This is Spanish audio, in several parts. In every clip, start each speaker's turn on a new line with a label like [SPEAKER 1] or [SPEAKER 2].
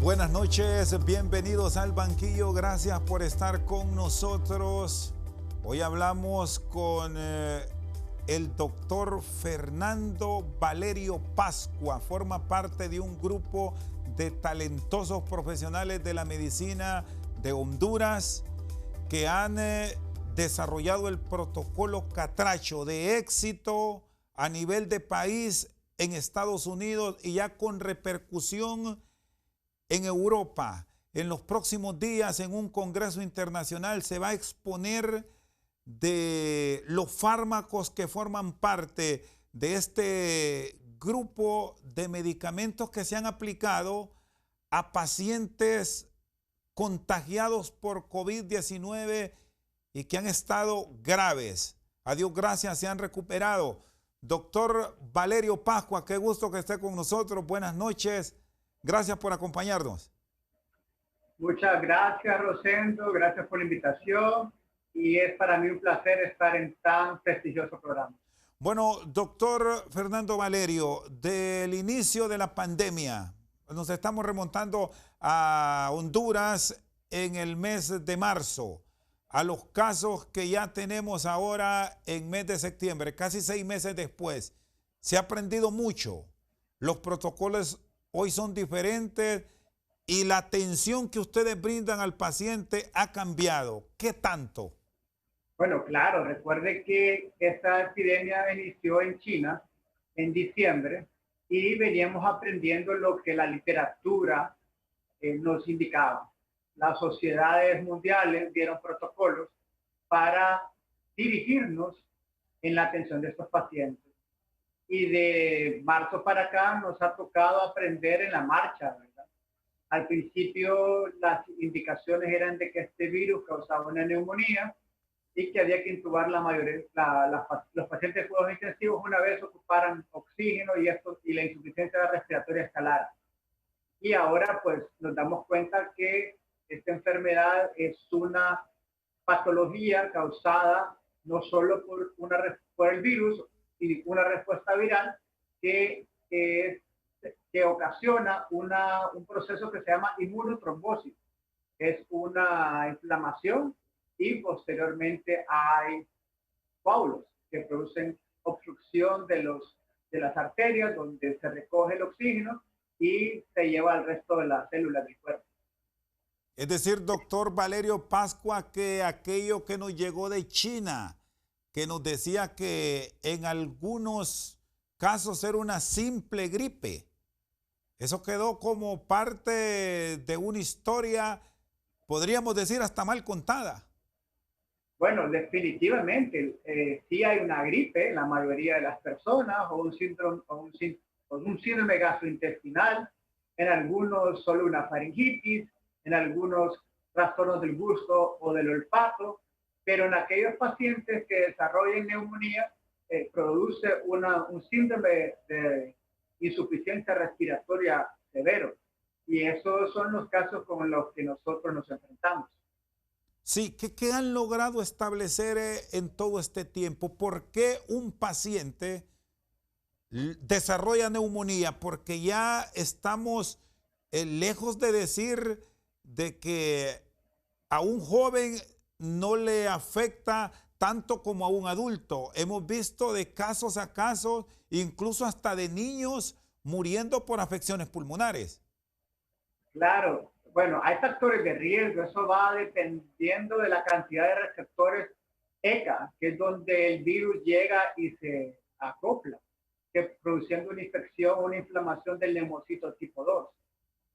[SPEAKER 1] Buenas noches, bienvenidos al banquillo, gracias por estar con nosotros. Hoy hablamos con el doctor Fernando Valerio Pascua, forma parte de un grupo de talentosos profesionales de la medicina de Honduras que han desarrollado el protocolo Catracho de éxito a nivel de país en Estados Unidos y ya con repercusión en Europa. En los próximos días, en un congreso internacional, se va a exponer de los fármacos que forman parte de este grupo de medicamentos que se han aplicado a pacientes contagiados por COVID-19 y que han estado graves. A Dios gracias, se han recuperado. Doctor Valerio Pascua, qué gusto que esté con nosotros. Buenas noches. Gracias por acompañarnos.
[SPEAKER 2] Muchas gracias, Rosendo. Gracias por la invitación. Y es para mí un placer estar en tan prestigioso programa.
[SPEAKER 1] Bueno, doctor Fernando Valerio, del inicio de la pandemia, nos estamos remontando a Honduras en el mes de marzo, a los casos que ya tenemos ahora en mes de septiembre, casi 6 meses después. Se ha aprendido mucho. Los protocolos hoy son diferentes y la atención que ustedes brindan al paciente ha cambiado. ¿Qué tanto?
[SPEAKER 2] Bueno, claro, recuerde que esta epidemia inició en China en diciembre y veníamos aprendiendo lo que la literatura nos indicaba. Las sociedades mundiales dieron protocolos para dirigirnos en la atención de estos pacientes. Y de marzo para acá nos ha tocado aprender en la marcha, ¿verdad? Al principio las indicaciones eran de que este virus causaba una neumonía y que había que intubar los pacientes de cuidados intensivos una vez ocuparan oxígeno y la insuficiencia respiratoria escalara. Y ahora pues nos damos cuenta que esta enfermedad es una patología causada no solo por el virus y una respuesta viral que ocasiona un proceso que se llama inmunotrombosis. Es una inflamación y posteriormente hay coágulos que producen obstrucción de las arterias donde se recoge el oxígeno y se lleva al resto de las células del cuerpo.
[SPEAKER 1] Es decir, doctor Valerio Pascua, que aquello que nos llegó de China, que nos decía que en algunos casos era una simple gripe, eso quedó como parte de una historia, podríamos decir, hasta mal contada.
[SPEAKER 2] Bueno, definitivamente, sí hay una gripe en la mayoría de las personas, o un síndrome gastrointestinal, en algunos solo una faringitis, en algunos trastornos del gusto o del olfato, pero en aquellos pacientes que desarrollan neumonía, produce un síndrome de insuficiencia respiratoria severo. Y esos son los casos con los que nosotros nos enfrentamos.
[SPEAKER 1] Sí, ¿qué han logrado establecer en todo este tiempo? ¿Por qué un paciente desarrolla neumonía? Porque ya estamos lejos de decir de que a un joven no le afecta tanto como a un adulto. Hemos visto de casos a casos, incluso hasta de niños muriendo por afecciones pulmonares.
[SPEAKER 2] Claro. Bueno, hay factores de riesgo, eso va dependiendo de la cantidad de receptores ECA, que es donde el virus llega y se acopla, produciendo una infección, una inflamación del neumocito tipo 2.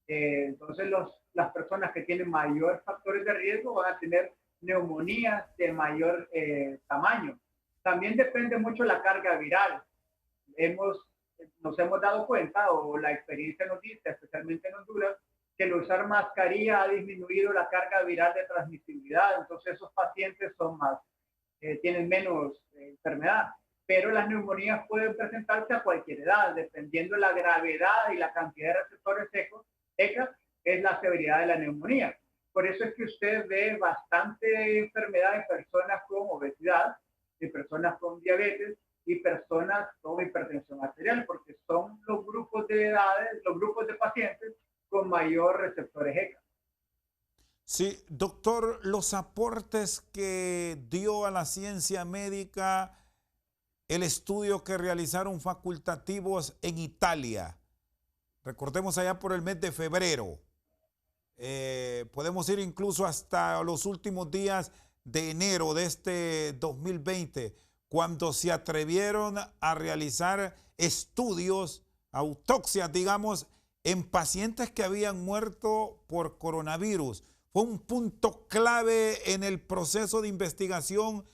[SPEAKER 2] Entonces, las personas que tienen mayores factores de riesgo van a tener neumonías de mayor tamaño. También depende mucho la carga viral. Nos hemos dado cuenta, o la experiencia nos dice, especialmente en Honduras, que el usar mascarilla ha disminuido la carga viral de transmisibilidad, entonces esos pacientes tienen menos enfermedad, pero las neumonías pueden presentarse a cualquier edad, dependiendo de la gravedad y la cantidad de receptores ECA, es la severidad de la neumonía. Por eso es que usted ve bastante enfermedad en personas con obesidad, en personas con diabetes y personas con hipertensión arterial, porque son los grupos de edades, los grupos de pacientes con con mayor receptores ECA.
[SPEAKER 1] Sí, doctor, los aportes que dio a la ciencia médica el estudio que realizaron facultativos en Italia, recordemos allá por el mes de febrero, podemos ir incluso hasta los últimos días de enero de este 2020, cuando se atrevieron a realizar estudios, autopsias, digamos, en pacientes que habían muerto por coronavirus. Fue un punto clave en el proceso de investigación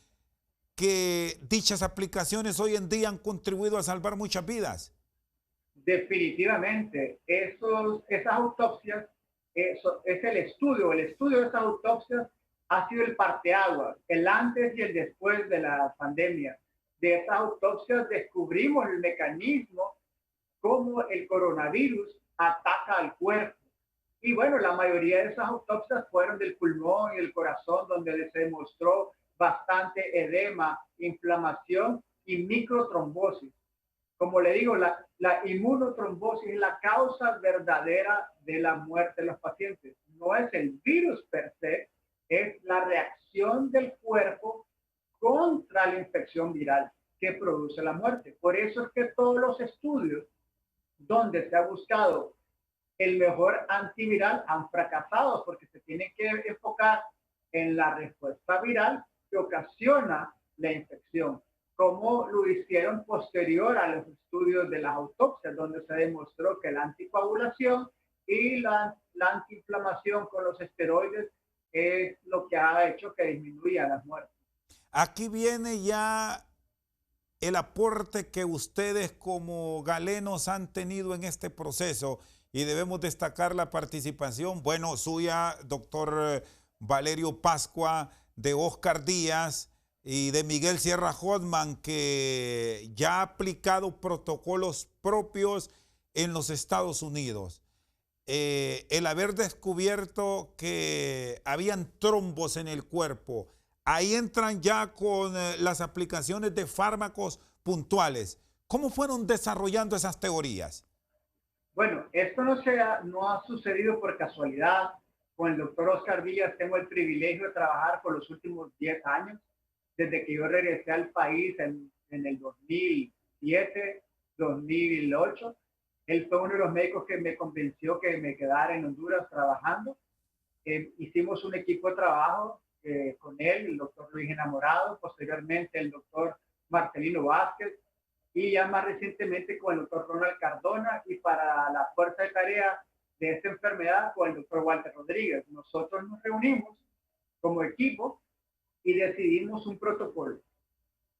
[SPEAKER 1] que dichas aplicaciones hoy en día han contribuido a salvar muchas vidas.
[SPEAKER 2] Definitivamente, esas autopsias, eso es el estudio de esas autopsias ha sido el parteaguas, el antes y el después de la pandemia. De esas autopsias descubrimos el mecanismo cómo el coronavirus ataca al cuerpo. Y bueno, la mayoría de esas autopsias fueron del pulmón y el corazón, donde se demostró bastante edema, inflamación y microtrombosis. Como le digo, la inmunotrombosis es la causa verdadera de la muerte de los pacientes. No es el virus per se, es la reacción del cuerpo contra la infección viral que produce la muerte. Por eso es que todos los estudios donde se ha buscado el mejor antiviral han fracasado, porque se tiene que enfocar en la respuesta viral que ocasiona la infección, como lo hicieron posterior a los estudios de las autopsias, donde se demostró que la anticoagulación y la antiinflamación con los esteroides es lo que ha hecho que disminuya las muertes.
[SPEAKER 1] Aquí viene ya el aporte que ustedes como galenos han tenido en este proceso y debemos destacar la participación, bueno, suya, doctor Valerio Pascua, de Oscar Díaz y de Miguel Sierra Hodman, que ya ha aplicado protocolos propios en los Estados Unidos. El haber descubierto que habían trombos en el cuerpo, ahí entran ya con las aplicaciones de fármacos puntuales. ¿Cómo fueron desarrollando esas teorías?
[SPEAKER 2] Bueno, esto no ha sucedido por casualidad. Con el doctor Oscar Díaz tengo el privilegio de trabajar por los últimos 10 años, desde que yo regresé al país en el 2007, 2008. Él fue uno de los médicos que me convenció que me quedara en Honduras trabajando. Hicimos un equipo de trabajo con él, el doctor Luis Enamorado, posteriormente el doctor Marcelino Vázquez, y ya más recientemente con el doctor Ronald Cardona, y para la fuerza de tarea de esta enfermedad con el doctor Walter Rodríguez. Nosotros nos reunimos como equipo y decidimos un protocolo.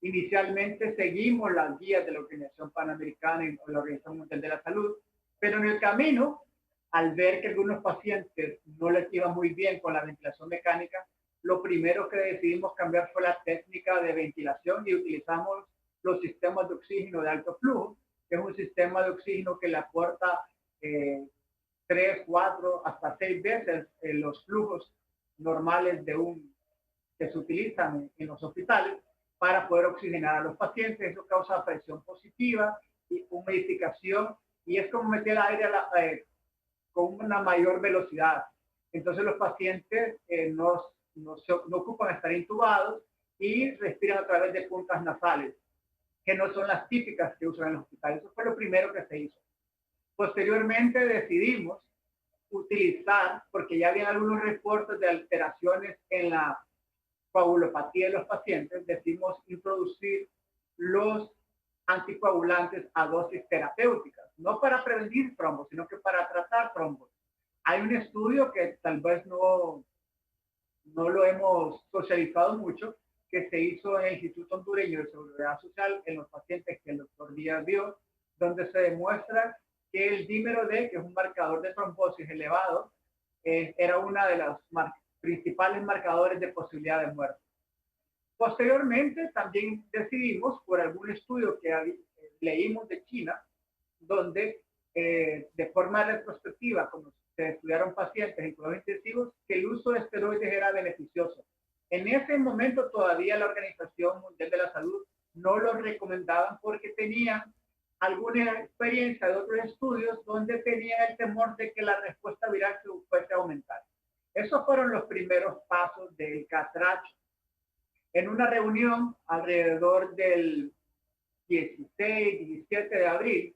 [SPEAKER 2] Inicialmente seguimos las guías de la Organización Panamericana y la Organización Mundial de la Salud, pero en el camino, al ver que algunos pacientes no les iba muy bien con la ventilación mecánica, lo primero que decidimos cambiar fue la técnica de ventilación y utilizamos los sistemas de oxígeno de alto flujo, que es un sistema de oxígeno que le aporta 3, 4, hasta 6 veces los flujos normales que se utilizan en los hospitales para poder oxigenar a los pacientes. Eso causa presión positiva y humidificación, y es como meter aire con una mayor velocidad. Entonces los pacientes no ocupan estar intubados y respiran a través de puntas nasales, que no son las típicas que usan en los hospitales. Eso fue lo primero que se hizo. Posteriormente decidimos utilizar, porque ya había algunos reportes de alteraciones en la coagulopatía de los pacientes, decidimos introducir los anticoagulantes a dosis terapéuticas, no para prevenir trombos, sino que para tratar trombos. Hay un estudio que tal vez no lo hemos socializado mucho, que se hizo en el Instituto Hondureño de Seguridad Social en los pacientes que el doctor Díaz vio, donde se demuestra que el dímero D, que es un marcador de trombosis elevado, era una de las principales marcadores de posibilidad de muerte. Posteriormente, también decidimos, por algún estudio que leímos de China, donde de forma retrospectiva, como se estudiaron pacientes en cuidados intensivos, que el uso de esteroides era beneficioso. En ese momento todavía la Organización Mundial de la Salud no lo recomendaban porque tenían alguna experiencia de otros estudios donde tenía el temor de que la respuesta viral se fuese a aumentar. Esos fueron los primeros pasos del catracho. En una reunión alrededor del 16, 17 de abril,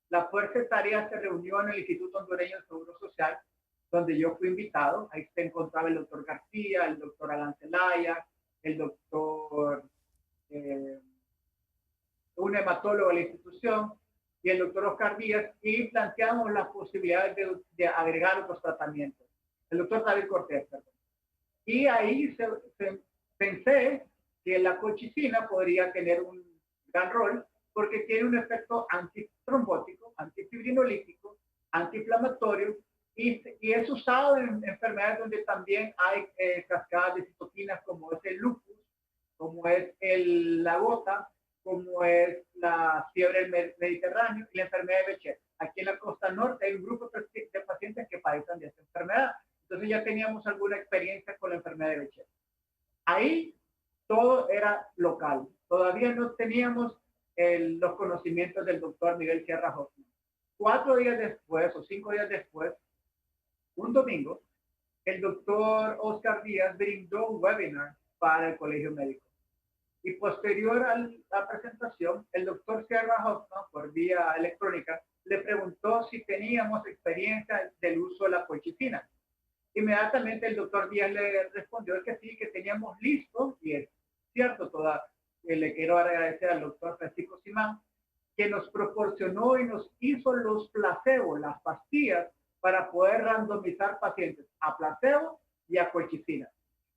[SPEAKER 2] la Fuerza de Tareas se reunió en el Instituto Hondureño de Seguro Social, donde yo fui invitado. Ahí se encontraba el doctor García, el doctor Alan Zelaya, el doctor, un hematólogo de la institución, y el doctor Oscar Díaz, y planteamos las posibilidades de agregar otros tratamientos. El doctor David Cortés, perdón. Y ahí pensé que la colchicina podría tener un gran rol porque tiene un efecto antitrombótico, antifibrinolítico, antiinflamatorio y es usado en enfermedades donde también hay cascadas de citoquinas como es el lupus, como es la gota, como es la fiebre del Mediterráneo y la enfermedad de Behçet. Aquí en la costa norte hay un grupo de pacientes que padecen de esta enfermedad. Entonces ya teníamos alguna experiencia con la enfermedad de Behçet. Ahí todo era local. Todavía no teníamos los conocimientos del doctor Miguel Sierra Hoffman. 4 días después o 5 días después, un domingo, el doctor Oscar Díaz brindó un webinar para el Colegio Médico. Y posterior a la presentación, el doctor Sierra Hoffman, por vía electrónica, le preguntó si teníamos experiencia del uso de la colchicina. Inmediatamente el doctor Díaz le respondió que sí, que teníamos listo, y es cierto, le quiero agradecer al doctor Francisco Simán, que nos proporcionó y nos hizo los placebos, las pastillas, para poder randomizar pacientes a placebo y a colchicina.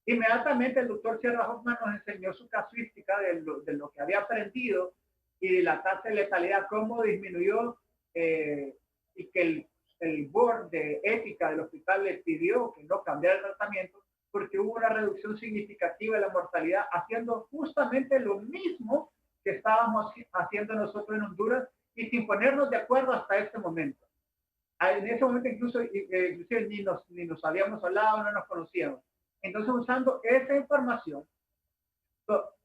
[SPEAKER 2] Inmediatamente el doctor Sierra Hoffman nos enseñó su casuística de lo que había aprendido y de la tasa de letalidad, cómo disminuyó y que el board de ética del hospital le pidió que no cambiara el tratamiento porque hubo una reducción significativa de la mortalidad haciendo justamente lo mismo que estábamos haciendo nosotros en Honduras y sin ponernos de acuerdo hasta este momento. En ese momento inclusive ni nos habíamos hablado, no nos conocíamos. Entonces usando esa información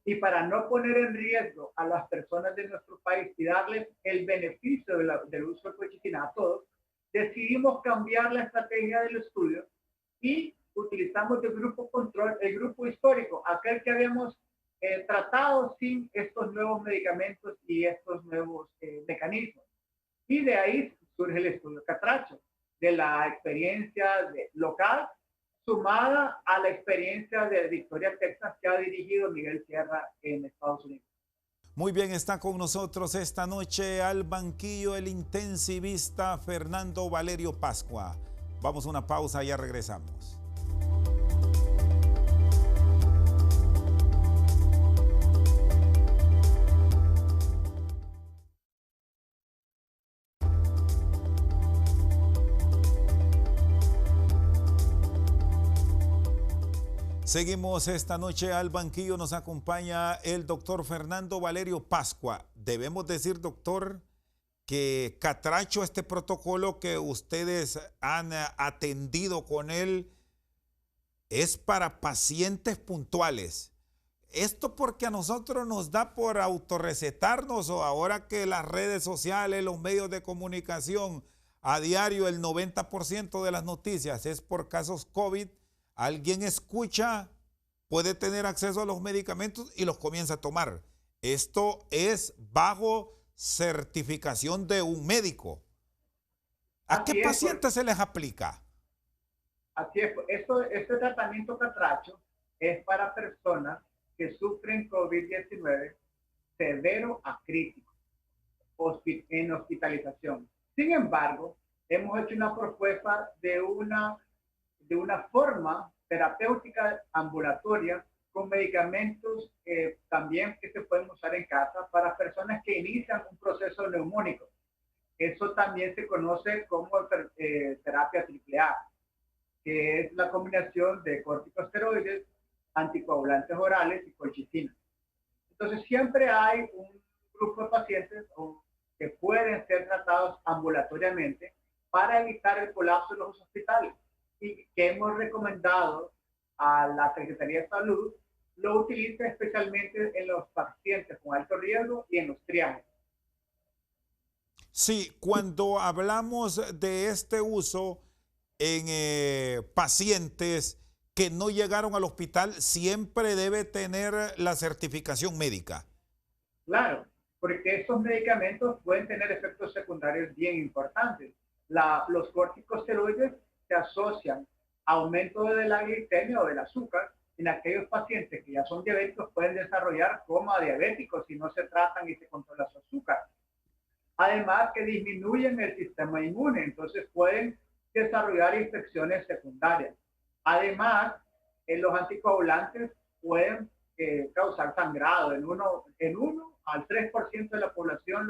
[SPEAKER 2] y para no poner en riesgo a las personas de nuestro país y darles el beneficio del uso de colchicina a todos, decidimos cambiar la estrategia del estudio y utilizamos el grupo control, el grupo histórico, aquel que habíamos tratado sin estos nuevos medicamentos y estos nuevos mecanismos. Y de ahí surge el estudio Catracho, de la experiencia local sumada a la experiencia de Victoria, Texas, que ha dirigido Miguel Sierra en Estados Unidos.
[SPEAKER 1] Muy bien, está con nosotros esta noche al banquillo el intensivista Fernando Valerio Pascua. Vamos a una pausa y ya regresamos. Seguimos esta noche al banquillo, nos acompaña el doctor Fernando Valerio Pascua. Debemos decir, doctor, que Catracho, este protocolo que ustedes han atendido con él, es para pacientes puntuales. Esto porque a nosotros nos da por autorrecetarnos o ahora que las redes sociales, los medios de comunicación, a diario el 90% de las noticias es por casos COVID. Alguien escucha, puede tener acceso a los medicamentos y los comienza a tomar. Esto es bajo certificación de un médico. ¿A qué pacientes se les aplica?
[SPEAKER 2] Así es. Este tratamiento Catracho es para personas que sufren COVID-19 severo a crítico en hospitalización. Sin embargo, hemos hecho una propuesta de una forma terapéutica ambulatoria con medicamentos también que se pueden usar en casa para personas que inician un proceso neumónico. Eso también se conoce como terapia AAA, que es la combinación de corticosteroides, anticoagulantes orales y colchicina. Entonces siempre hay un grupo de pacientes que pueden ser tratados ambulatoriamente para evitar el colapso de los hospitales y que hemos recomendado a la Secretaría de Salud lo utilice especialmente en los pacientes con alto riesgo y en los triajes.
[SPEAKER 1] Sí, cuando hablamos de este uso en pacientes que no llegaron al hospital, siempre debe tener la certificación médica.
[SPEAKER 2] Claro, porque estos medicamentos pueden tener efectos secundarios bien importantes. Los corticosteroides se asocian a aumento de la glicemia o del azúcar. En aquellos pacientes que ya son diabéticos pueden desarrollar coma diabético si no se tratan y se controla su azúcar. Además que disminuyen el sistema inmune, entonces pueden desarrollar infecciones secundarias. Además, los anticoagulantes pueden causar sangrado. En uno al 3% de la población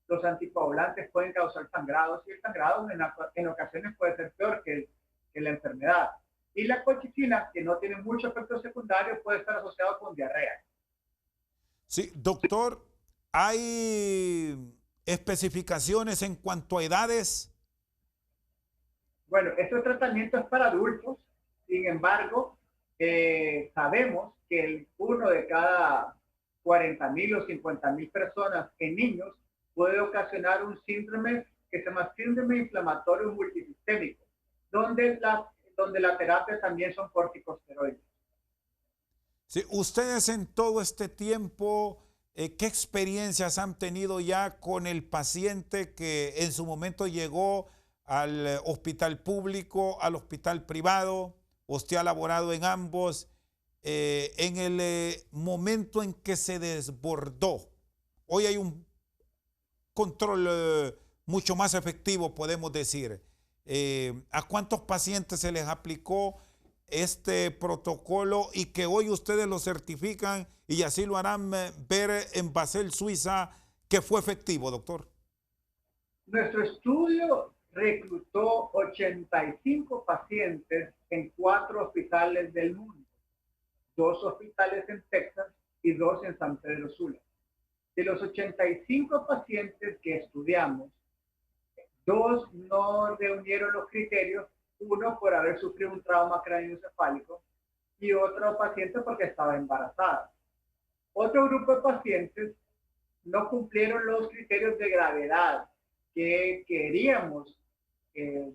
[SPEAKER 2] los anticoagulantes pueden causar sangrado y el sangrado en ocasiones puede ser peor que la enfermedad. Y la colchicina, que no tiene muchos efectos secundarios, puede estar asociado con diarrea.
[SPEAKER 1] Sí, doctor, ¿hay especificaciones en cuanto a edades?
[SPEAKER 2] Bueno, este tratamiento es para adultos, sin embargo, sabemos que uno de cada 40,000 o 50,000 personas en niños puede ocasionar un síndrome que se llama síndrome inflamatorio multisistémico, donde la terapia también son corticosteroides.
[SPEAKER 1] Sí, ustedes en todo este tiempo, ¿qué experiencias han tenido ya con el paciente que en su momento llegó al hospital público, al hospital privado? Usted ha laborado en ambos. En el momento en que se desbordó, hoy hay un control mucho más efectivo, podemos decir. ¿A cuántos pacientes se les aplicó este protocolo y que hoy ustedes lo certifican y así lo harán ver en Basel, Suiza, que fue efectivo, doctor?
[SPEAKER 2] Nuestro estudio reclutó 85 pacientes en 4 hospitales del mundo, 2 hospitales en Texas y 2 en San Pedro Sula. De los 85 pacientes que estudiamos, 2 no reunieron los criterios, uno por haber sufrido un trauma craneoencefálico y otro paciente porque estaba embarazada. Otro grupo de pacientes no cumplieron los criterios de gravedad que queríamos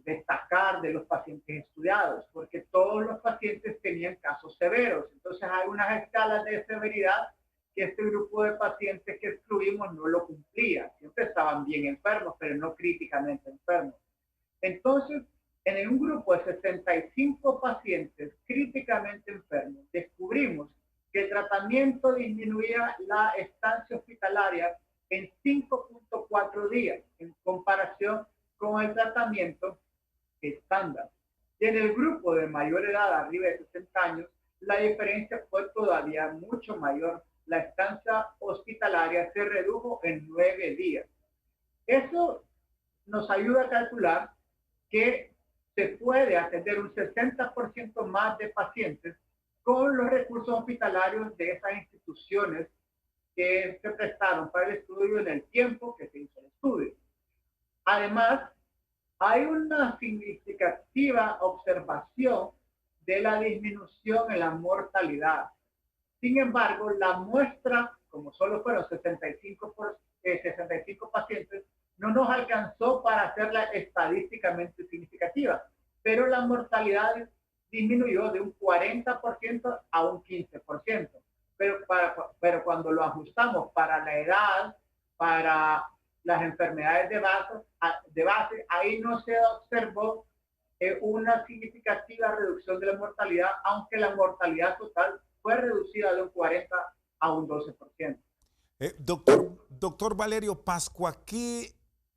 [SPEAKER 2] destacar de los pacientes estudiados, porque todos los pacientes tenían casos severos. Entonces hay unas escalas de severidad que este grupo de pacientes que excluimos no lo cumplía. Siempre estaban bien enfermos, pero no críticamente enfermos. Entonces, en un grupo de 65 pacientes críticamente enfermos, descubrimos que el tratamiento disminuía la estancia hospitalaria en 5.4 días en comparación con el tratamiento estándar. Y en el grupo de mayor edad, arriba de 60 años, la diferencia fue todavía mucho mayor. La estancia hospitalaria se redujo en 9 días. Eso nos ayuda a calcular que se puede atender un 60% más de pacientes con los recursos hospitalarios de esas instituciones que se prestaron para el estudio en el tiempo que se hizo el estudio. Además, hay una significativa observación de la disminución en la mortalidad. Sin embargo, la muestra, como solo fueron 65 pacientes, no nos alcanzó para hacerla estadísticamente significativa, pero la mortalidad disminuyó de un 40% a un 15%. Pero cuando lo ajustamos para la edad, para las enfermedades de base, ahí no se observó una significativa reducción de la mortalidad, aunque la mortalidad total fue reducida de un 40 a un 12%.
[SPEAKER 1] Doctor Valerio Pascua, aquí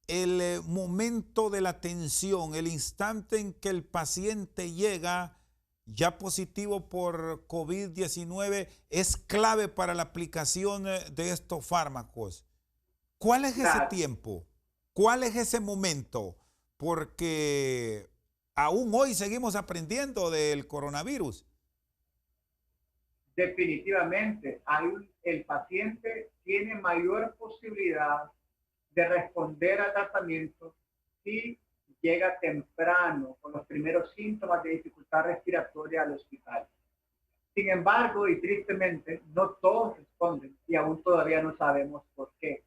[SPEAKER 1] el momento de la atención, el instante en que el paciente llega ya positivo por COVID-19 es clave para la aplicación de estos fármacos. ¿Cuál es ese tiempo? ¿Cuál es ese momento? Porque aún hoy seguimos aprendiendo del coronavirus.
[SPEAKER 2] Definitivamente, el paciente tiene mayor posibilidad de responder al tratamiento si llega temprano con los primeros síntomas de dificultad respiratoria al hospital. Sin embargo, y tristemente, no todos responden y aún todavía no sabemos por qué.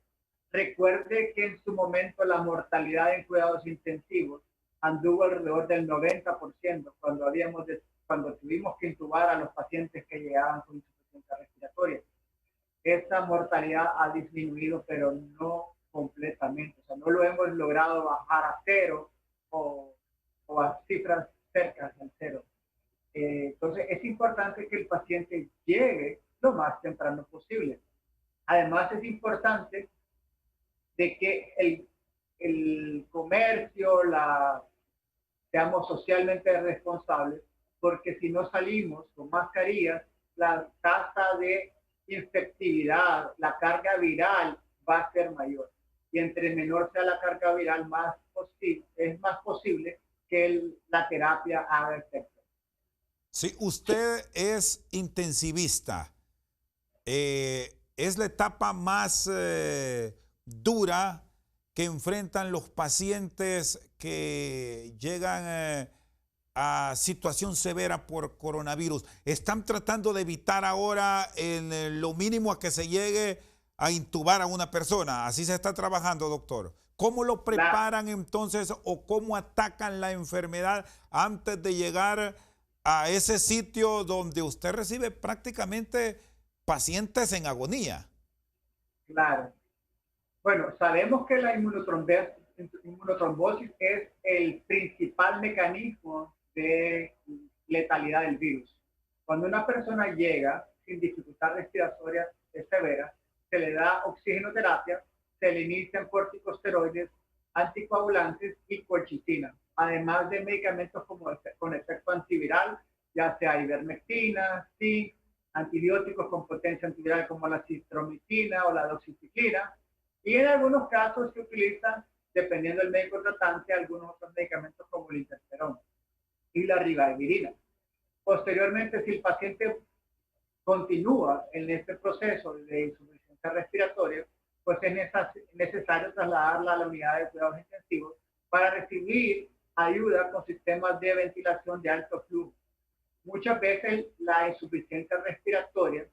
[SPEAKER 2] Recuerde que en su momento la mortalidad en cuidados intensivos anduvo alrededor del 90% cuando tuvimos que intubar a los pacientes que llegaban con insuficiencia respiratoria. Esa mortalidad ha disminuido, pero no completamente. O sea, no lo hemos logrado bajar a cero o a cifras cerca del cero. Entonces, es importante que el paciente llegue lo más temprano posible. Además, es importante de que el comercio, seamos socialmente responsables, porque si no salimos con mascarillas, la tasa de infectividad, la carga viral va a ser mayor. Y entre menor sea la carga viral, es más posible que la terapia haga efecto.
[SPEAKER 1] Si usted es intensivista, es la etapa más dura que enfrentan los pacientes que llegan a situación severa por coronavirus. ¿Están tratando de evitar ahora en lo mínimo a que se llegue a intubar a una persona? Así se está trabajando, doctor. ¿Cómo lo preparan entonces o cómo atacan la enfermedad antes de llegar a ese sitio donde usted recibe prácticamente pacientes en agonía?
[SPEAKER 2] Claro. Bueno, sabemos que la inmunotrombosis es el principal mecanismo de letalidad del virus. Cuando una persona llega sin dificultad respiratoria severa, se le da oxigenoterapia, se le inician corticosteroides, anticoagulantes y colchicina, además de medicamentos con efecto antiviral, ya sea ivermectina, zinc, antibióticos con potencia antiviral como la citromicina o la doxiciclina, y en algunos casos se utilizan, dependiendo del médico tratante, algunos otros medicamentos como el interferón y la ribavirina. Posteriormente, si el paciente continúa en este proceso de insuficiencia respiratoria, pues es necesario trasladarla a la unidad de cuidados intensivos para recibir ayuda con sistemas de ventilación de alto flujo. Muchas veces la insuficiencia respiratoria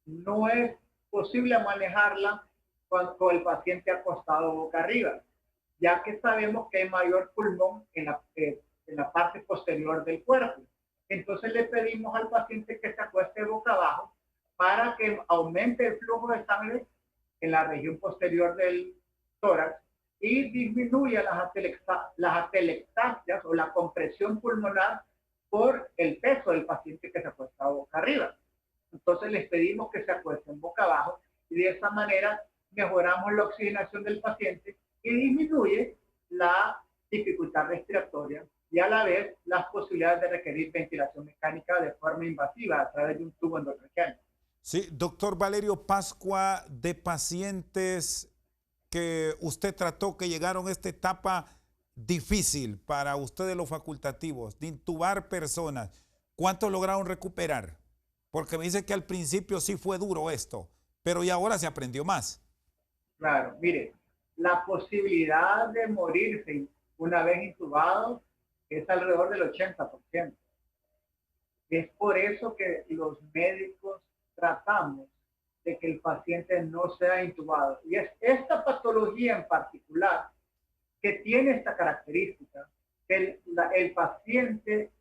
[SPEAKER 2] no es posible manejarla con el paciente acostado boca arriba, ya que sabemos que hay mayor pulmón en la parte posterior del cuerpo. Entonces le pedimos al paciente que se acueste boca abajo para que aumente el flujo de sangre en la región posterior del tórax y disminuya las atelectasias o la compresión pulmonar por el peso del paciente que se acuesta boca arriba. Entonces les pedimos que se acuesten boca abajo y de esa manera mejoramos la oxigenación del paciente y disminuye la dificultad respiratoria y a la vez las posibilidades de requerir ventilación mecánica de forma invasiva a través de un tubo endotraqueal.
[SPEAKER 1] Sí, doctor Valerio Pascua, de pacientes que usted trató que llegaron a esta etapa difícil para ustedes los facultativos, de intubar personas, ¿cuántos lograron recuperar? Porque me dice que al principio sí fue duro esto, pero y ahora se aprendió más.
[SPEAKER 2] Claro, mire, la posibilidad de morirse una vez intubado es alrededor del 80%. Es por eso que los médicos tratamos de que el paciente no sea intubado. Y es esta patología en particular que tiene esta característica. El paciente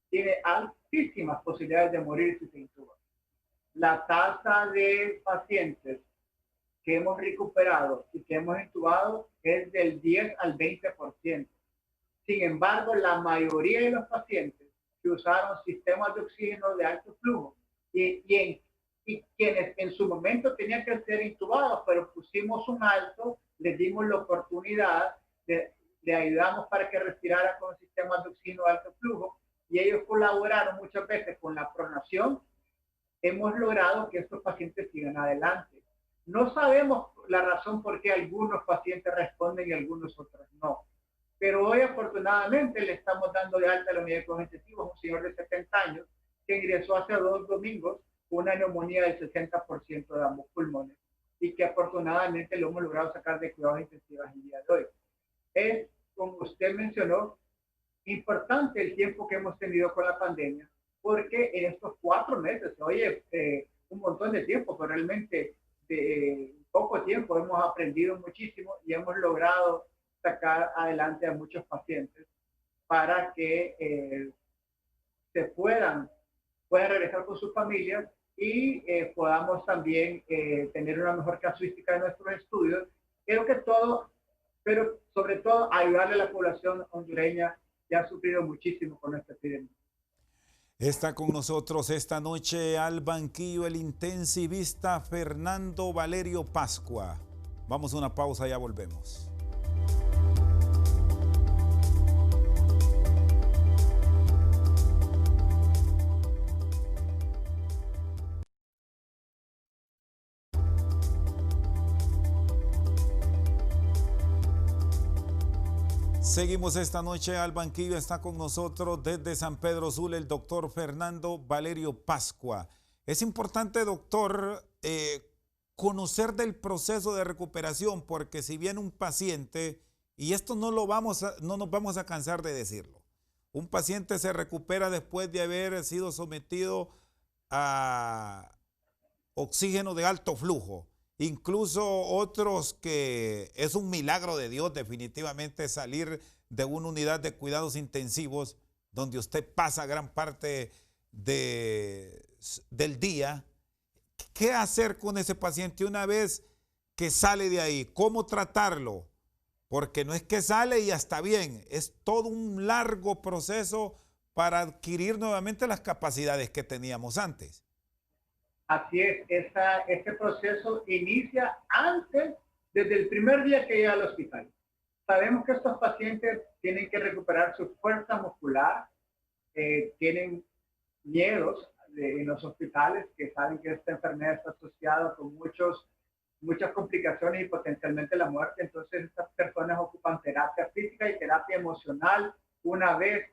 [SPEAKER 2] tiene altísimas posibilidades de morir si se intuba. La tasa de pacientes que hemos recuperado y que hemos intubado es del 10 al 20%. Sin embargo, la mayoría de los pacientes que usaron sistemas de oxígeno de alto flujo y quienes en su momento tenían que ser intubados, pero pusimos un alto, les dimos la oportunidad, le ayudamos para que respirara con sistemas de oxígeno de alto flujo y ellos colaboraron muchas veces con la pronación, hemos logrado que estos pacientes sigan adelante. No sabemos la razón por qué algunos pacientes responden y algunos otros no. Pero hoy afortunadamente le estamos dando de alta a la unidad de cuidados intensivos a un señor de 70 años que ingresó hace 2 domingos con una neumonía del 60% de ambos pulmones y que afortunadamente lo hemos logrado sacar de cuidados intensivos el día de hoy. Es, como usted mencionó, importante el tiempo que hemos tenido con la pandemia, porque en estos 4 meses, oye, un montón de tiempo, pero realmente poco tiempo hemos aprendido muchísimo y hemos logrado sacar adelante a muchos pacientes para que se puedan regresar con sus familias y podamos también tener una mejor casuística de nuestros estudios. Creo que todo, pero sobre todo ayudarle a la población hondureña que ha sufrido muchísimo con esta epidemia.
[SPEAKER 1] Está con nosotros esta noche al banquillo el intensivista Fernando Valerio Pascua. Vamos a una pausa, ya volvemos. Seguimos esta noche al banquillo. Está con nosotros desde San Pedro Sula el doctor Fernando Valerio Pascua. Es importante, doctor, conocer del proceso de recuperación, porque si viene un paciente, y esto no nos vamos a cansar de decirlo, un paciente se recupera después de haber sido sometido a oxígeno de alto flujo. Incluso otros que es un milagro de Dios definitivamente salir de una unidad de cuidados intensivos donde usted pasa gran parte del día. ¿Qué hacer con ese paciente una vez que sale de ahí? ¿Cómo tratarlo? Porque no es que sale y ya está bien, es todo un largo proceso para adquirir nuevamente las capacidades que teníamos antes.
[SPEAKER 2] Así es, este proceso inicia desde el primer día que llega al hospital. Sabemos que estos pacientes tienen que recuperar su fuerza muscular, tienen miedos en los hospitales, que saben que esta enfermedad está asociada con muchas complicaciones y potencialmente la muerte. Entonces estas personas ocupan terapia física y terapia emocional una vez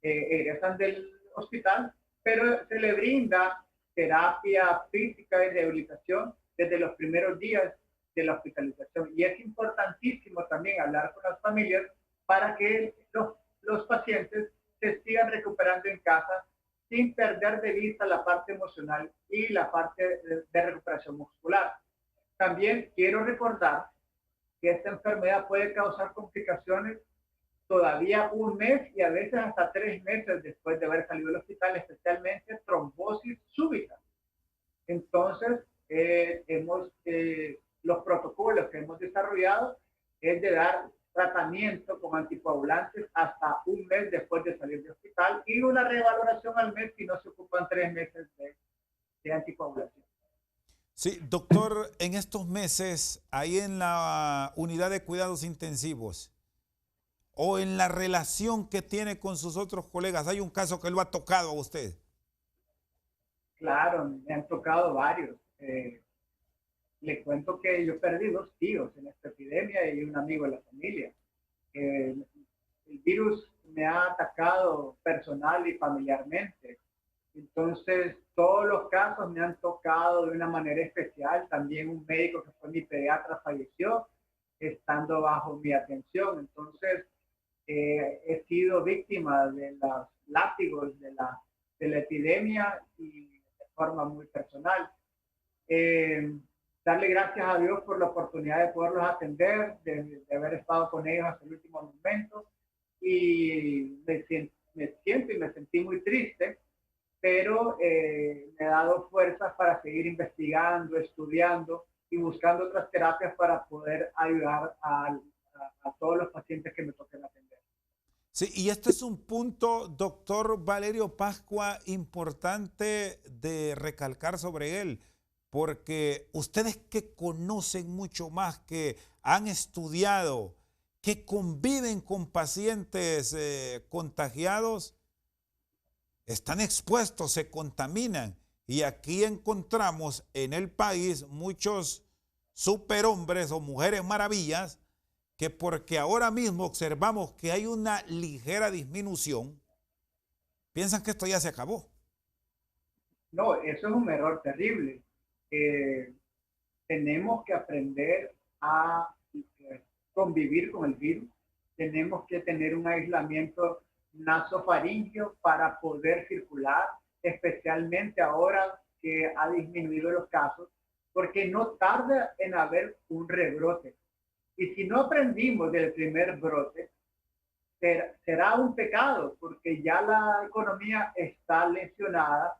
[SPEAKER 2] egresan del hospital, pero se le brinda terapia física y rehabilitación desde los primeros días de la hospitalización. Y es importantísimo también hablar con las familias para que los pacientes se sigan recuperando en casa sin perder de vista la parte emocional y la parte de recuperación muscular. También quiero recordar que esta enfermedad puede causar complicaciones todavía un mes y a veces hasta 3 meses después de haber salido del hospital, especialmente trombosis súbita. Entonces, los protocolos que hemos desarrollado es de dar tratamiento con anticoagulantes hasta un mes después de salir del hospital y una revaloración al mes si no se ocupan 3 meses de anticoagulación.
[SPEAKER 1] Sí, doctor, en estos meses, ahí en la unidad de cuidados intensivos, o en la relación que tiene con sus otros colegas, ¿hay un caso que lo ha tocado a usted?
[SPEAKER 2] Claro, me han tocado varios. Le cuento que yo perdí 2 tíos en esta epidemia y un amigo de la familia. El virus me ha atacado personal y familiarmente. Entonces, todos los casos me han tocado de una manera especial. También un médico que fue mi pediatra falleció estando bajo mi atención. Entonces, he sido víctima de los látigos de la epidemia y de forma muy personal. Darle gracias a Dios por la oportunidad de poderlos atender, de haber estado con ellos hasta el último momento. Y me siento y me sentí muy triste, pero me ha dado fuerzas para seguir investigando, estudiando y buscando otras terapias para poder ayudar a todos los pacientes que me toquen atender.
[SPEAKER 1] Sí, y este es un punto, doctor Valerio Pascua, importante de recalcar sobre él, porque ustedes que conocen mucho más, que han estudiado, que conviven con pacientes contagiados, están expuestos, se contaminan. Y aquí encontramos en el país muchos superhombres o mujeres maravillas que porque ahora mismo observamos que hay una ligera disminución, piensan que esto ya se acabó.
[SPEAKER 2] No, eso es un error terrible. Tenemos que aprender a convivir con el virus. Tenemos que tener un aislamiento nasofaríngeo para poder circular, especialmente ahora que ha disminuido los casos. porque no tarda en haber un rebrote. Y si no aprendimos del primer brote, será un pecado, porque ya la economía está lesionada.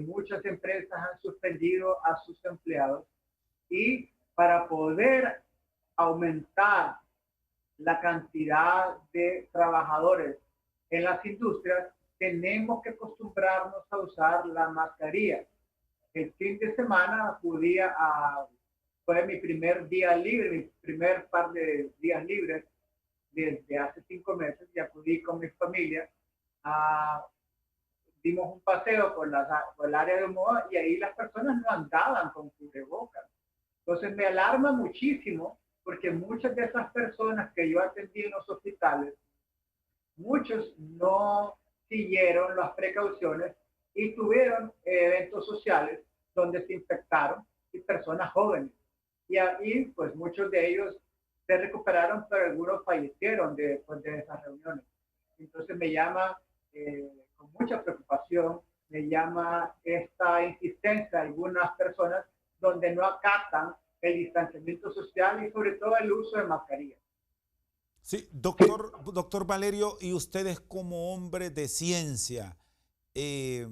[SPEAKER 2] Muchas empresas han suspendido a sus empleados y para poder aumentar la cantidad de trabajadores en las industrias, tenemos que acostumbrarnos a usar la mascarilla. El fin de semana fue mi primer día libre, mi primer par de días libres desde hace 5 meses, y acudí con mi familia a dimos un paseo por el área de Moa y ahí las personas no andaban con cubrebocas. Entonces me alarma muchísimo porque muchas de esas personas que yo atendí en los hospitales, muchos no siguieron las precauciones y tuvieron eventos sociales donde se infectaron, y personas jóvenes. Y ahí, pues muchos de ellos se recuperaron, pero algunos fallecieron después de esas reuniones. Entonces me llama con mucha preocupación, me llama esta insistencia de algunas personas donde no acatan el distanciamiento social y sobre todo el uso de mascarillas.
[SPEAKER 1] Sí, doctor Valerio, y ustedes como hombre de ciencia, ¿qué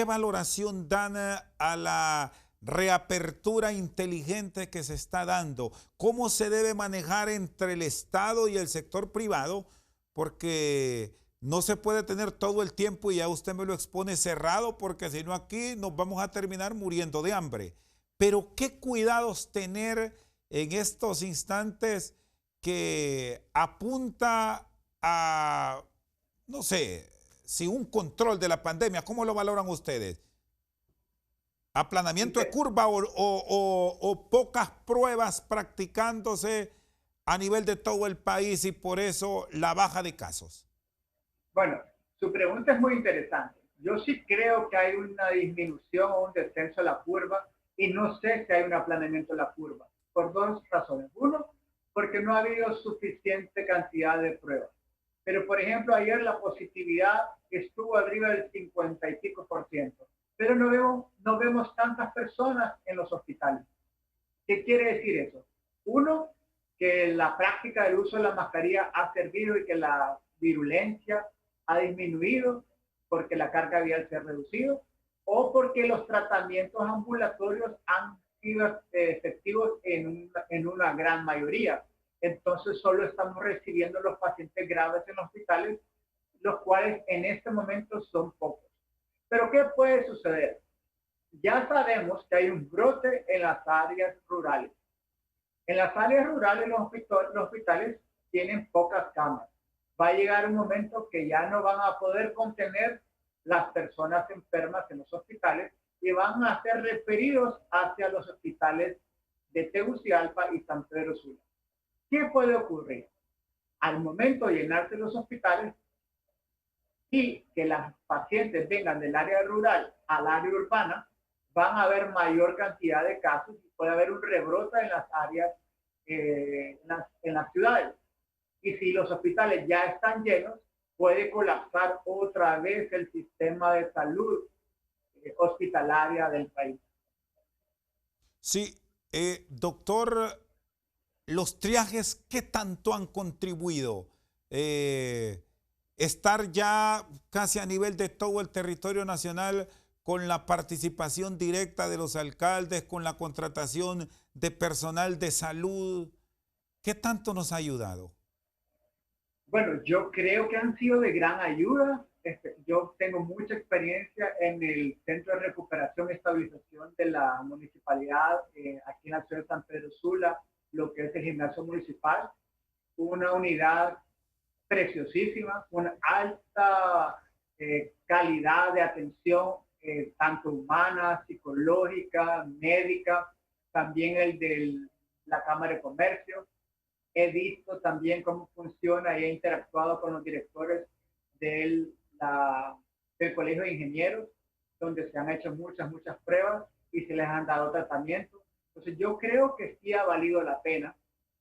[SPEAKER 1] valoración dan a la reapertura inteligente que se está dando? ¿Cómo se debe manejar entre el Estado y el sector privado? Porque no se puede tener todo el tiempo, y ya usted me lo expone, cerrado, porque si no aquí nos vamos a terminar muriendo de hambre. Pero ¿qué cuidados tener en estos instantes que apunta a, no sé, si un control de la pandemia? ¿Cómo lo valoran ustedes? ¿Aplanamiento de curva o pocas pruebas practicándose a nivel de todo el país y por eso la baja de casos?
[SPEAKER 2] Bueno, su pregunta es muy interesante. Yo sí creo que hay una disminución o un descenso de la curva, y no sé si hay un aplanamiento de la curva, por dos razones. Uno, porque no ha habido suficiente cantidad de pruebas. Pero, por ejemplo, ayer la positividad estuvo arriba del 50 y pico por ciento, pero no vemos tantas personas en los hospitales. ¿Qué quiere decir eso? Uno, que la práctica del uso de la mascarilla ha servido y que la virulencia ha disminuido porque la carga vial se ha reducido, o porque los tratamientos ambulatorios han sido efectivos en una gran mayoría. Entonces solo estamos recibiendo los pacientes graves en los hospitales, los cuales en este momento son pocos. Pero ¿qué puede suceder? Ya sabemos que hay un brote en las áreas rurales. En las áreas rurales los hospitales tienen pocas camas. Va a llegar un momento que ya no van a poder contener las personas enfermas en los hospitales y van a ser referidos hacia los hospitales de Tegucigalpa y San Pedro Sula. ¿Qué puede ocurrir? Al momento de llenarse los hospitales y que las pacientes vengan del área rural al área urbana, van a haber mayor cantidad de casos y puede haber un rebrote en las áreas, en las ciudades. Y si los hospitales ya están llenos, puede colapsar otra vez el sistema de salud hospitalaria del país.
[SPEAKER 1] Sí, doctor, los triajes, ¿qué tanto han contribuido? Estar ya casi a nivel de todo el territorio nacional con la participación directa de los alcaldes, con la contratación de personal de salud, ¿qué tanto nos ha ayudado?
[SPEAKER 2] Bueno, yo creo que han sido de gran ayuda. Yo tengo mucha experiencia en el Centro de Recuperación y Estabilización de la Municipalidad, aquí en la ciudad de San Pedro Sula, lo que es el gimnasio municipal, una unidad preciosísima, una alta calidad de atención, tanto humana, psicológica, médica, también el de la Cámara de Comercio. He visto también cómo funciona y he interactuado con los directores del Colegio de Ingenieros, donde se han hecho muchas pruebas y se les han dado tratamientos. Entonces yo creo que sí ha valido la pena.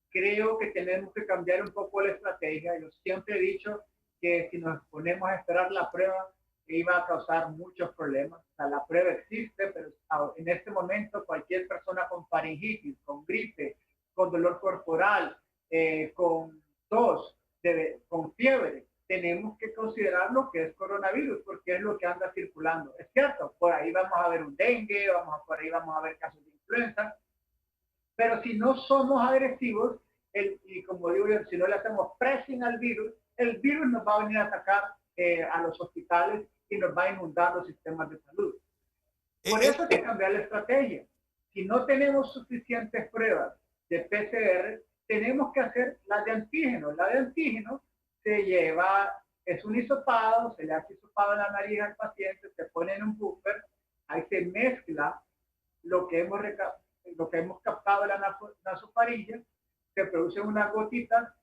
[SPEAKER 2] Creo que tenemos que cambiar un poco la estrategia. Yo siempre he dicho que si nos ponemos a esperar la prueba, iba a causar muchos problemas. O sea, la prueba existe, pero en este momento cualquier persona con faringitis, con gripe, con dolor corporal, con tos, con fiebre, tenemos que considerar lo que es coronavirus, porque es lo que anda circulando. Es cierto, por ahí vamos a ver un dengue, por ahí vamos a ver casos de influenza, pero si no somos agresivos, y como digo yo, si no le hacemos pressing al virus, el virus nos va a venir a atacar a los hospitales y nos va a inundar los sistemas de salud. Por eso hay que cambiar la estrategia. Si no tenemos suficientes pruebas de PCR, tenemos que hacer la de antígeno. La de antígeno se lleva, es un hisopado, se le hace hisopado en la nariz al paciente, se pone en un buffer, ahí se mezcla lo que hemos captado de la nasofarina, se producen unas gotitas,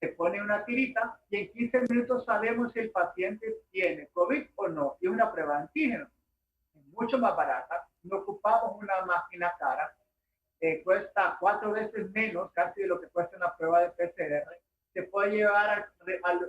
[SPEAKER 2] se pone una tirita y en 15 minutos sabemos si el paciente tiene COVID o no. Y es una prueba de antígeno. Es mucho más barata, no ocupamos una máquina cara, cuesta 4 veces menos casi de lo que cuesta una prueba de PCR. Se puede llevar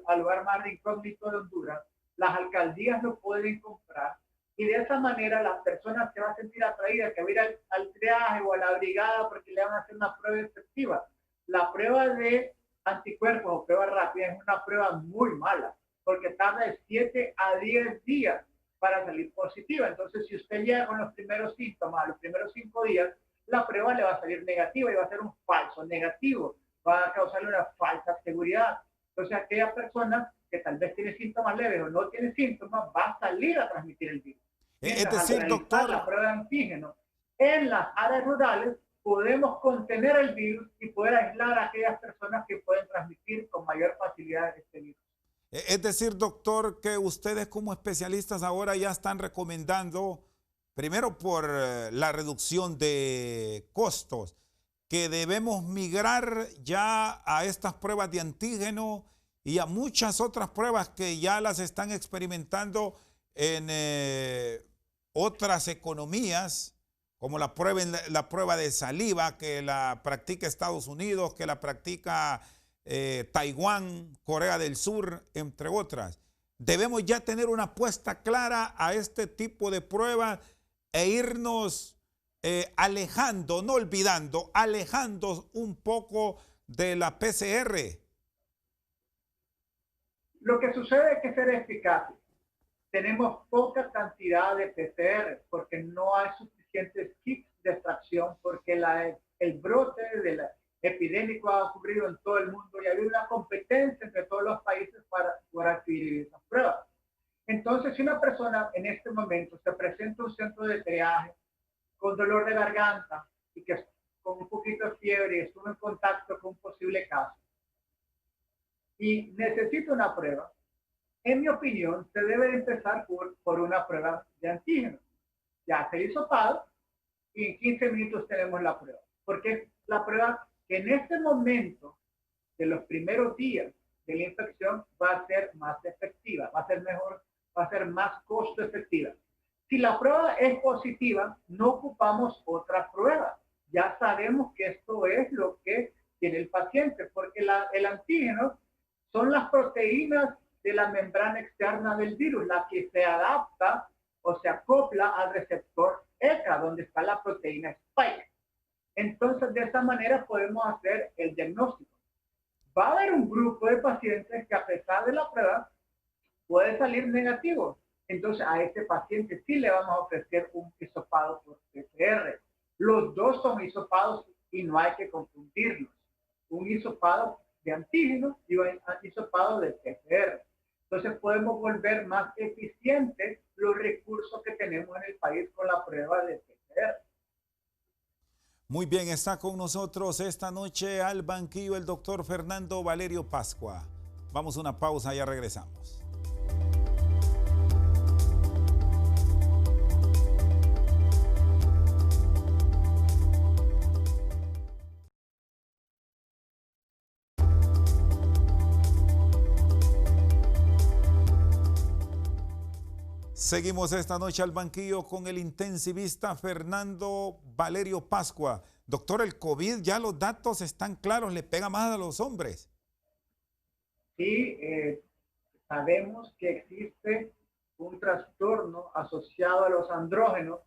[SPEAKER 2] al lugar más incógnito de Honduras. Las alcaldías lo pueden comprar y de esa manera las personas se van a sentir atraídas que va a ir al triaje o a la brigada porque le van a hacer una prueba efectiva. La prueba de anticuerpos o prueba rápida es una prueba muy mala porque tarda de 7 a 10 días para salir positiva. Entonces, si usted llega con los primeros síntomas, los primeros 5 días, la prueba le va a salir negativa y va a ser un falso negativo. Va a causarle una falsa seguridad. Entonces, aquella persona que tal vez tiene síntomas leves o no tiene síntomas, va a salir a transmitir el virus.
[SPEAKER 1] Es decir, doctor,
[SPEAKER 2] la prueba de antígeno en las áreas rurales, podemos contener el virus y poder aislar a aquellas personas que pueden transmitir con mayor facilidad este virus.
[SPEAKER 1] Es decir, doctor, que ustedes como especialistas ahora ya están recomendando, primero por la reducción de costos, que debemos migrar ya a estas pruebas de antígeno y a muchas otras pruebas que ya las están experimentando en otras economías, como la prueba de saliva que la practica Estados Unidos, que la practica Taiwán, Corea del Sur, entre otras. Debemos ya tener una apuesta clara a este tipo de pruebas e irnos alejando, no olvidando, alejando un poco de la PCR.
[SPEAKER 2] Lo que sucede es que ser eficaces. Tenemos poca cantidad de PCR porque no hay suficientes kits de extracción, porque el brote epidémico ha ocurrido en todo el mundo y hay una competencia entre todos los países para adquirir esas pruebas. Entonces, si una persona en este momento se presenta a un centro de triaje con dolor de garganta y que con un poquito de fiebre y estuvo en contacto con un posible caso y necesita una prueba, en mi opinión, se debe empezar por una prueba de antígeno. Ya se hizo hisopado y en 15 minutos tenemos la prueba. Porque la prueba que en este momento, de los primeros días de la infección, va a ser más efectiva, va a ser mejor, va a ser más costo efectiva. Si la prueba es positiva, no ocupamos otra prueba. Ya sabemos que esto es lo que tiene el paciente, porque el antígeno son las proteínas de la membrana externa del virus, la que se adapta o se acopla al receptor ECA, donde está la proteína Spike. Entonces, de esa manera podemos hacer el diagnóstico. Va a haber un grupo de pacientes que a pesar de la prueba puede salir negativo. Entonces, a este paciente sí le vamos a ofrecer un hisopado por PCR. Los dos son hisopados y no hay que confundirlos. Un hisopado de antígeno y un hisopado de PCR. Entonces podemos volver más eficientes los recursos que tenemos en el país con la prueba de PCR.
[SPEAKER 1] Muy bien, está con nosotros esta noche al banquillo el doctor Fernando Valerio Pascua. Vamos a una pausa, ya regresamos. Seguimos esta noche al banquillo con el intensivista Fernando Valerio Pascua. Doctor, el COVID, ya los datos están claros, le pega más a los hombres.
[SPEAKER 2] Sí, sabemos que existe un trastorno asociado a los andrógenos,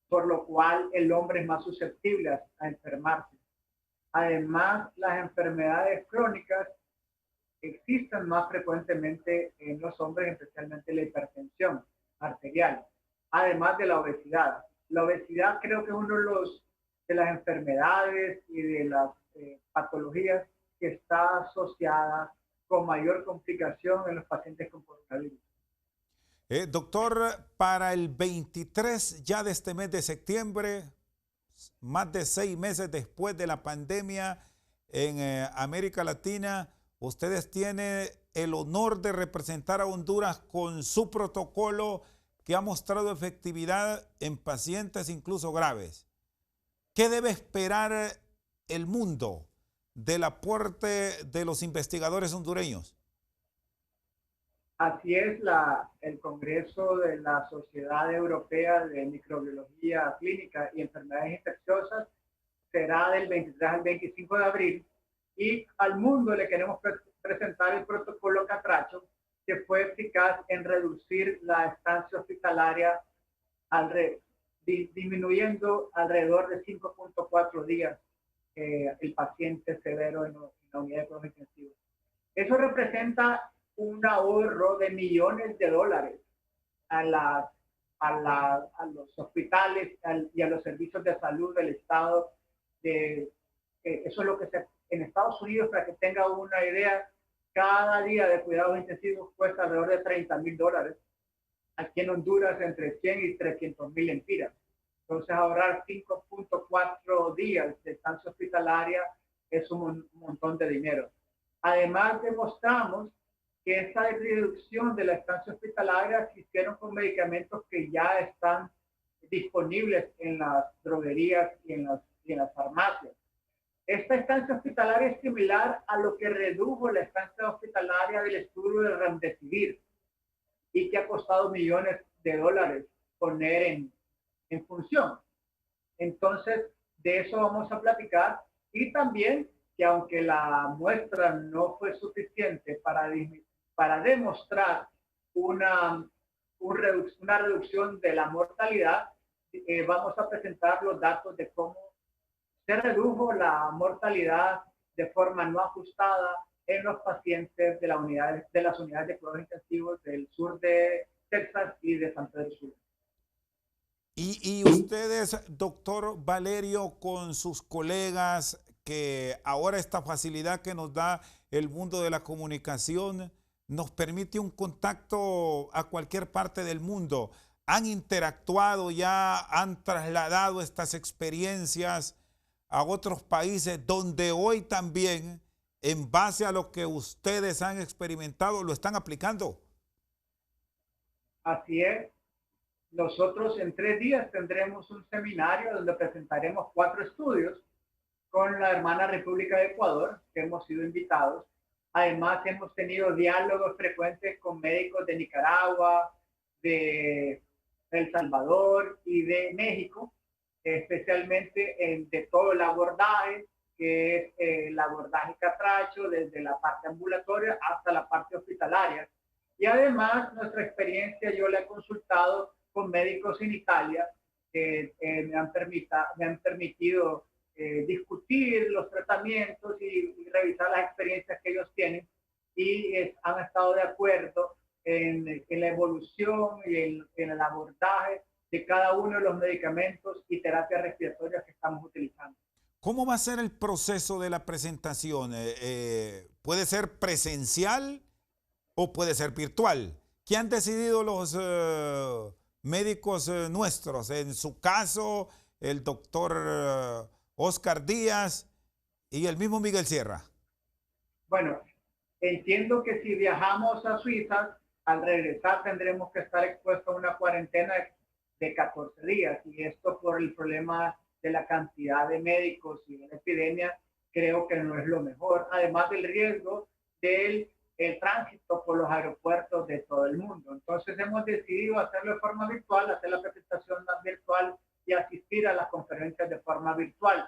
[SPEAKER 2] por lo cual el hombre es más susceptible a enfermarse. Además, las enfermedades crónicas existen más frecuentemente en los hombres, especialmente la hipertensión arterial, además de la obesidad. La obesidad creo que es uno de las enfermedades y de las patologías que está asociada con mayor complicación en los pacientes con coronavirus.
[SPEAKER 1] Doctor, para el 23 ya de este mes de septiembre, más de 6 meses después de la pandemia en América Latina, ustedes tienen el honor de representar a Honduras con su protocolo que ha mostrado efectividad en pacientes incluso graves. ¿Qué debe esperar el mundo del aporte de los investigadores hondureños?
[SPEAKER 2] Así es, el Congreso de la Sociedad Europea de Microbiología Clínica y Enfermedades Infecciosas será del 23 al 25 de abril y al mundo le queremos presentar el protocolo Catracho, que fue eficaz en reducir la estancia hospitalaria disminuyendo alrededor de 5.4 días el paciente severo en la unidad de cuidados intensivos. Eso representa un ahorro de millones de dólares a los hospitales y a los servicios de salud del Estado. Eso es lo que en Estados Unidos, para que tenga una idea, cada día de cuidados intensivos cuesta alrededor de $30,000. Aquí en Honduras entre 100 y 300,000 lempiras. Entonces ahorrar 5.4 días de estancia hospitalaria es un montón de dinero. Además demostramos que esa reducción de la estancia hospitalaria se hicieron con medicamentos que ya están disponibles en las droguerías y en las farmacias. Esta estancia hospitalaria es similar a lo que redujo la estancia hospitalaria del estudio de Remdesivir y que ha costado millones de dólares poner en función. Entonces, de eso vamos a platicar y también que aunque la muestra no fue suficiente para demostrar una reducción de la mortalidad, vamos a presentar los datos de cómo se redujo la mortalidad de forma no ajustada en los pacientes de las unidades de cuidados intensivos del sur de Texas y de San Pedro Sula.
[SPEAKER 1] Y ustedes, doctor Valerio, con sus colegas, que ahora esta facilidad que nos da el mundo de la comunicación nos permite un contacto a cualquier parte del mundo. ¿Han interactuado ya, han trasladado estas experiencias a otros países donde hoy también, en base a lo que ustedes han experimentado, lo están aplicando?
[SPEAKER 2] Así es. Nosotros en 3 días tendremos un seminario donde presentaremos 4 estudios con la hermana República de Ecuador, que hemos sido invitados. Además, hemos tenido diálogos frecuentes con médicos de Nicaragua, de El Salvador y de México, especialmente de todo el abordaje, que es el abordaje catracho, desde la parte ambulatoria hasta la parte hospitalaria. Y además, nuestra experiencia yo la he consultado con médicos en Italia que me han permitido discutir los tratamientos y revisar las experiencias que ellos tienen y han estado de acuerdo en la evolución y en el abordaje de cada uno de los medicamentos y terapias respiratorias que estamos utilizando.
[SPEAKER 1] ¿Cómo va a ser el proceso de la presentación? ¿Puede ser presencial o puede ser virtual? ¿Qué han decidido los médicos nuestros? En su caso, el doctor Oscar Díaz y el mismo Miguel Sierra.
[SPEAKER 2] Bueno, entiendo que si viajamos a Suiza, al regresar tendremos que estar expuestos a una cuarentena de 14 días y esto por el problema de la cantidad de médicos y de la epidemia, creo que no es lo mejor, además del riesgo del tránsito por los aeropuertos de todo el mundo. Entonces hemos decidido hacerlo de forma virtual, hacer la presentación virtual y asistir a las conferencias de forma virtual.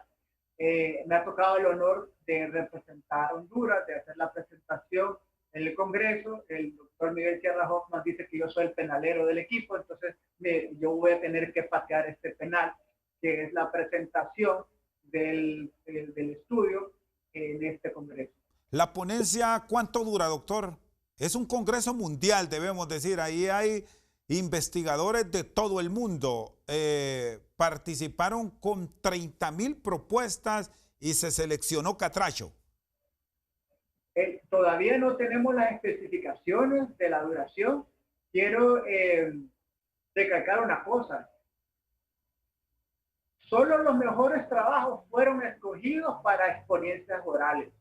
[SPEAKER 2] Me ha tocado el honor de representar a Honduras, de hacer la presentación en el Congreso. El doctor doctor Miguel Sierra Hoffman dice que yo soy el penalero del equipo, entonces yo voy a tener que patear este penal, que es la presentación del estudio en este congreso.
[SPEAKER 1] ¿La ponencia cuánto dura, doctor? Es un congreso mundial, debemos decir. Ahí hay investigadores de todo el mundo. Participaron con 30,000 propuestas y se seleccionó Catracho.
[SPEAKER 2] Todavía no tenemos las especificaciones de la duración. Quiero recalcar una cosa. Solo los mejores trabajos fueron escogidos para exponencias orales.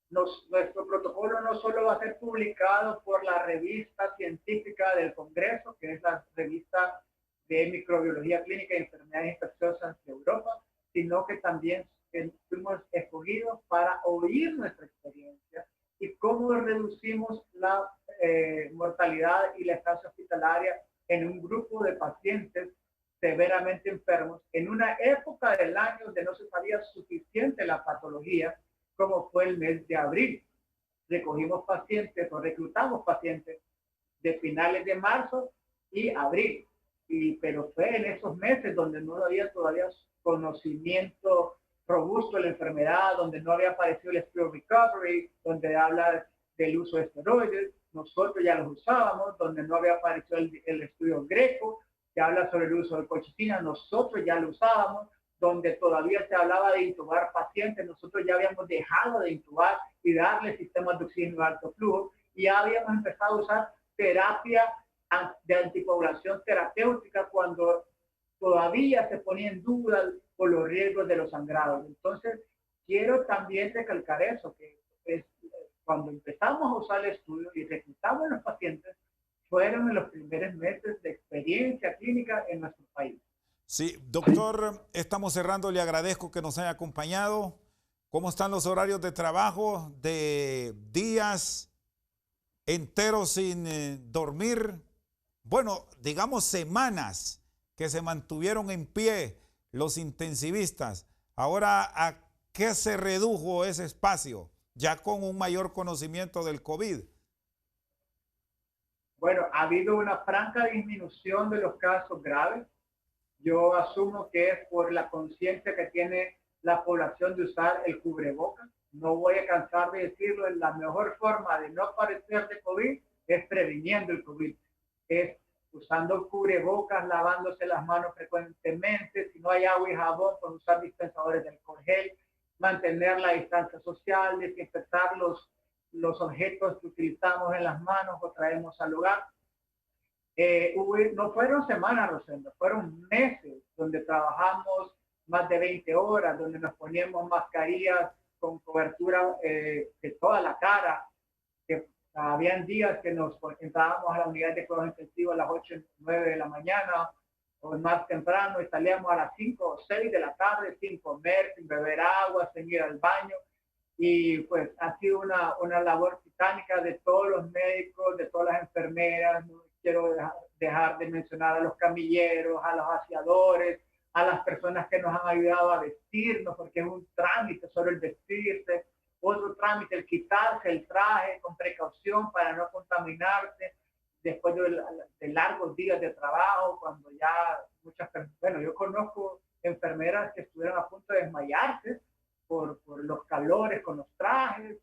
[SPEAKER 2] Nuestro protocolo no solo va a ser publicado por la revista científica del Congreso, que es la revista de microbiología clínica y enfermedades infecciosas de Europa, sino que también fuimos escogidos para oír nuestra experiencia y cómo reducimos la mortalidad y la estancia hospitalaria en un grupo de pacientes severamente enfermos en una época del año donde no se sabía suficiente la patología, como fue el mes de abril. Recogimos pacientes o reclutamos pacientes de finales de marzo y abril, pero fue en esos meses donde no había todavía conocimiento robusto de la enfermedad, donde no había aparecido el Spirit Recovery, donde habla del uso de esteroides, nosotros ya los usábamos, donde no había aparecido el estudio Greco, que habla sobre el uso de colchicina, nosotros ya lo usábamos, donde todavía se hablaba de intubar pacientes, nosotros ya habíamos dejado de intubar y darle sistemas de oxígeno de alto flujo, y ya habíamos empezado a usar terapia de anticoagulación terapéutica cuando todavía se ponía en duda por los riesgos de los sangrados. Entonces, quiero también recalcar eso, que cuando empezamos a usar el estudio y reclutamos a los pacientes, fueron en los primeros meses de experiencia clínica en nuestro país.
[SPEAKER 1] Sí, doctor, estamos cerrando. Le agradezco que nos haya acompañado. ¿Cómo están los horarios de trabajo? ¿De días enteros sin dormir? Bueno, digamos semanas que se mantuvieron en pie los intensivistas. Ahora, ¿a qué se redujo ese espacio? Ya con un mayor conocimiento del COVID.
[SPEAKER 2] Bueno, ha habido una franca disminución de los casos graves. Yo asumo que es por la conciencia que tiene la población de usar el cubrebocas. No voy a cansar de decirlo, la mejor forma de no padecer de COVID es previniendo el COVID. Es usando cubrebocas, lavándose las manos frecuentemente, si no hay agua y jabón, pues usar dispensadores de alcohol gel, mantener la distancia social, desinfectar los objetos que utilizamos en las manos o traemos al hogar. No fueron semanas, Rosendo, fueron meses donde trabajamos más de 20 horas, donde nos poníamos mascarillas con cobertura de toda la cara, que habían días que nos entrábamos a la unidad de cuidados intensivos a las 8 o 9 de la mañana o más temprano y salíamos a las 5 o 6 de la tarde sin comer, sin beber agua, sin ir al baño. Y pues ha sido una labor titánica de todos los médicos, de todas las enfermeras. No quiero dejar de mencionar a los camilleros, a los aseadores, a las personas que nos han ayudado a vestirnos, porque es un trámite solo el vestirse, otro trámite el quitarse el traje con precaución para no contaminarse después de largos días de trabajo, cuando ya muchas personas, bueno, yo conozco enfermeras que estuvieron a punto de desmayarse por los calores con los trajes,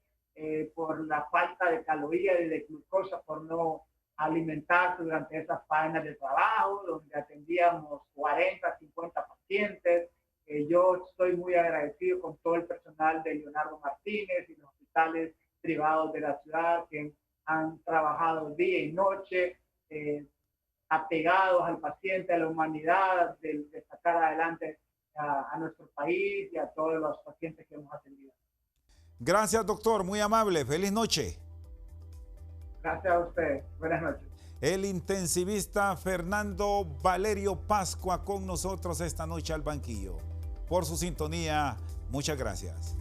[SPEAKER 2] por la falta de calorías y de glucosa, por no alimentarse durante esas faenas de trabajo, donde atendíamos 40, 50 pacientes. Yo estoy muy agradecido con todo el personal de Leonardo Martínez y los hospitales privados de la ciudad que han trabajado día y noche, apegados al paciente, a la humanidad, de sacar adelante a nuestro país y a todos los pacientes que hemos atendido.
[SPEAKER 1] Gracias, doctor. Muy amable. Feliz noche.
[SPEAKER 2] Gracias a usted. Buenas noches.
[SPEAKER 1] El intensivista Fernando Valerio Pascua con nosotros esta noche al banquillo. Por su sintonía, muchas gracias.